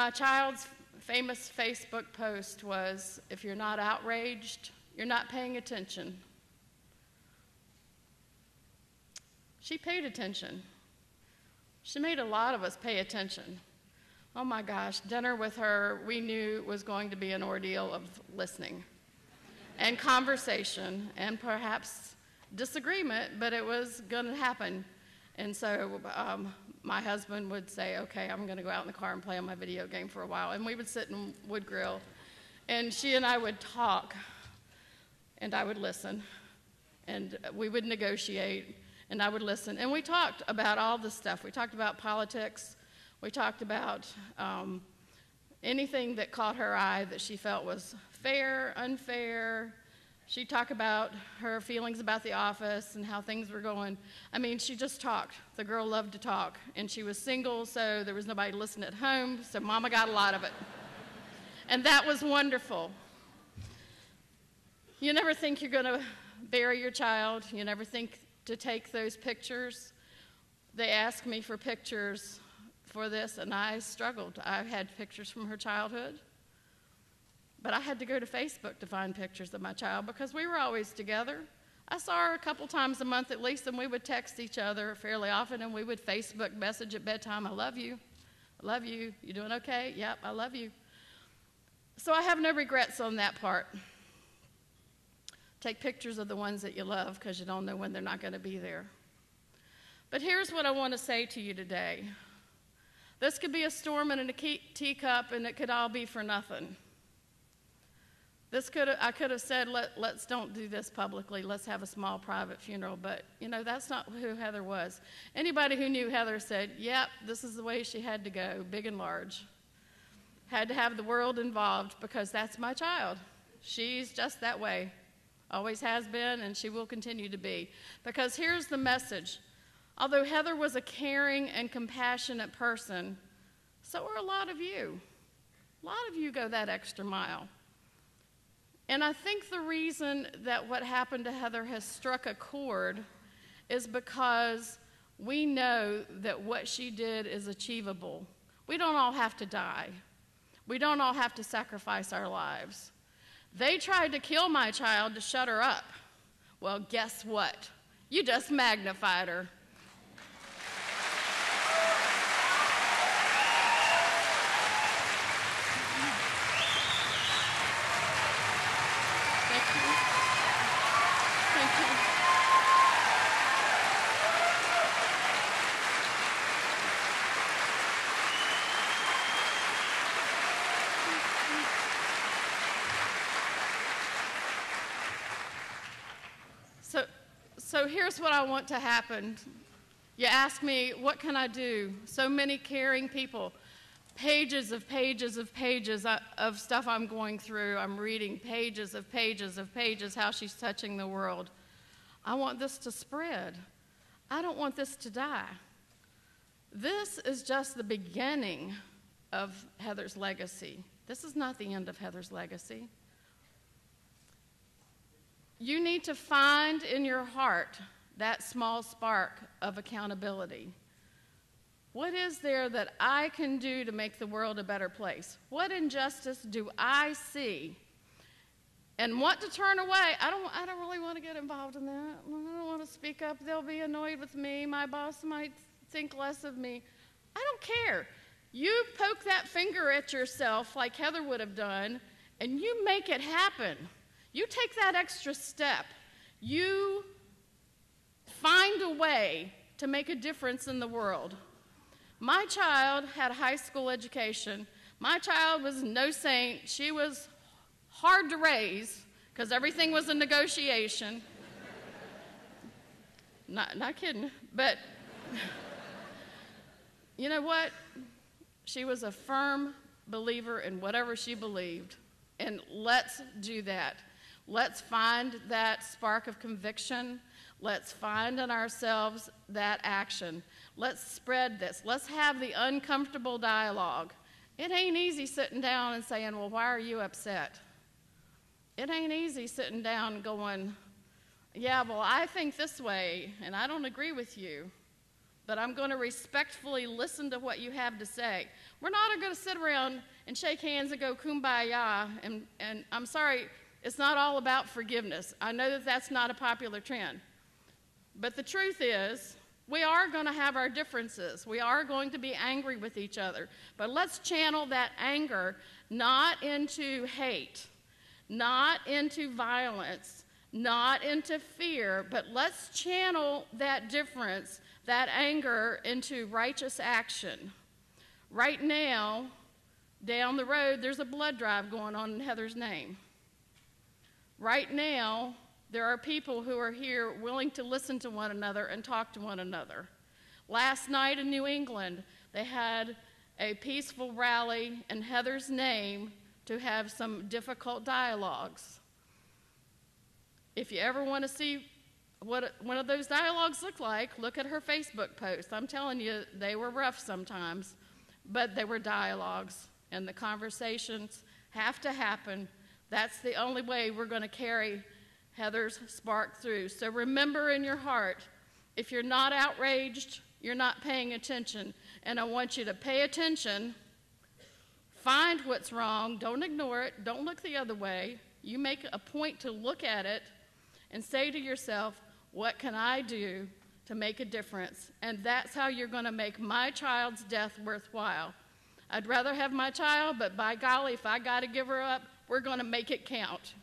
My child's famous Facebook post was, "If you're not outraged, you're not paying attention." She paid attention. She made a lot of us pay attention. Oh my gosh, dinner with her, we knew was going to be an ordeal of listening and conversation and perhaps disagreement, but it was going to happen. And so my husband would say, "Okay, I'm going to go out in the car and play on my video game for a while." And we would sit and wood grill. And she and I would talk, and I would listen. And we would negotiate, and I would listen. And we talked about all this stuff. We talked about politics. We talked about anything that caught her eye that she felt was fair, unfair. She'd talk about her feelings about the office and how things were going. I mean, she just talked. The girl loved to talk. And she was single, so there was nobody to listen at home, so Mama got a lot of it. And that was wonderful. You never think you're going to bury your child. You never think to take those pictures. They asked me for pictures for this, and I struggled. I had pictures from her childhood. But I had to go to Facebook to find pictures of my child because we were always together. I saw her a couple times a month at least, and we would text each other fairly often, and we would Facebook message at bedtime, "I love you. I love you. You doing okay? Yep, I love you." So I have no regrets on that part. Take pictures of the ones that you love because you don't know when they're not going to be there. But here's what I want to say to you today. This could be a storm in a teacup, and it could all be for nothing. I could have said, let's don't do this publicly. Let's have a small private funeral. But, that's not who Heather was. Anybody who knew Heather said, yep, this is the way she had to go, big and large. Had to have the world involved because that's my child. She's just that way. Always has been, and she will continue to be. Because here's the message. Although Heather was a caring and compassionate person, so are a lot of you. A lot of you go that extra mile. And I think the reason that what happened to Heather has struck a chord is because we know that what she did is achievable. We don't all have to die. We don't all have to sacrifice our lives. They tried to kill my child to shut her up. Well, guess what? You just magnified her. So here's what I want to happen. You ask me, what can I do? So many caring people, pages of pages of pages of stuff I'm going through. I'm reading pages of pages of pages, how she's touching the world. I want this to spread. I don't want this to die. This is just the beginning of Heather's legacy. This is not the end of Heather's legacy. You need to find in your heart that small spark of accountability. What is there that I can do to make the world a better place? What injustice do I see and want to turn away? I don't really want to get involved in that. I don't want to speak up. They'll be annoyed with me. My boss might think less of me. I don't care. You poke that finger at yourself like Heather would have done, and you make it happen. You take that extra step. You find a way to make a difference in the world. My child had a high school education. My child was no saint. She was hard to raise because everything was a negotiation. Not kidding. But you know what? She was a firm believer in whatever she believed. And let's do that. Let's find that spark of conviction. Let's find in ourselves that action. Let's spread this. Let's have the uncomfortable dialogue. It ain't easy sitting down and saying, well, why are you upset? It ain't easy sitting down and going, yeah, well, I think this way, and I don't agree with you. but I'm going to respectfully listen to what you have to say. We're not going to sit around and shake hands and go kumbaya, and I'm sorry, it's not all about forgiveness. I know that that's not a popular trend. But the truth is, we are going to have our differences. We are going to be angry with each other. But let's channel that anger not into hate, not into violence, not into fear, but let's channel that difference, that anger, into righteous action. Right now, down the road, there's a blood drive going on in Heather's name. Right now, there are people who are here willing to listen to one another and talk to one another. Last night in New England, they had a peaceful rally in Heather's name to have some difficult dialogues. If you ever want to see what one of those dialogues look like, look at her Facebook post. I'm telling you, they were rough sometimes, but they were dialogues, and the conversations have to happen. That's the only way we're going to carry Heather's spark through. So remember in your heart, if you're not outraged, you're not paying attention. And I want you to pay attention, find what's wrong, don't ignore it, don't look the other way. You make a point to look at it and say to yourself, what can I do to make a difference? And that's how you're going to make my child's death worthwhile. I'd rather have my child, but by golly, if I got to give her up, we're going to make it count.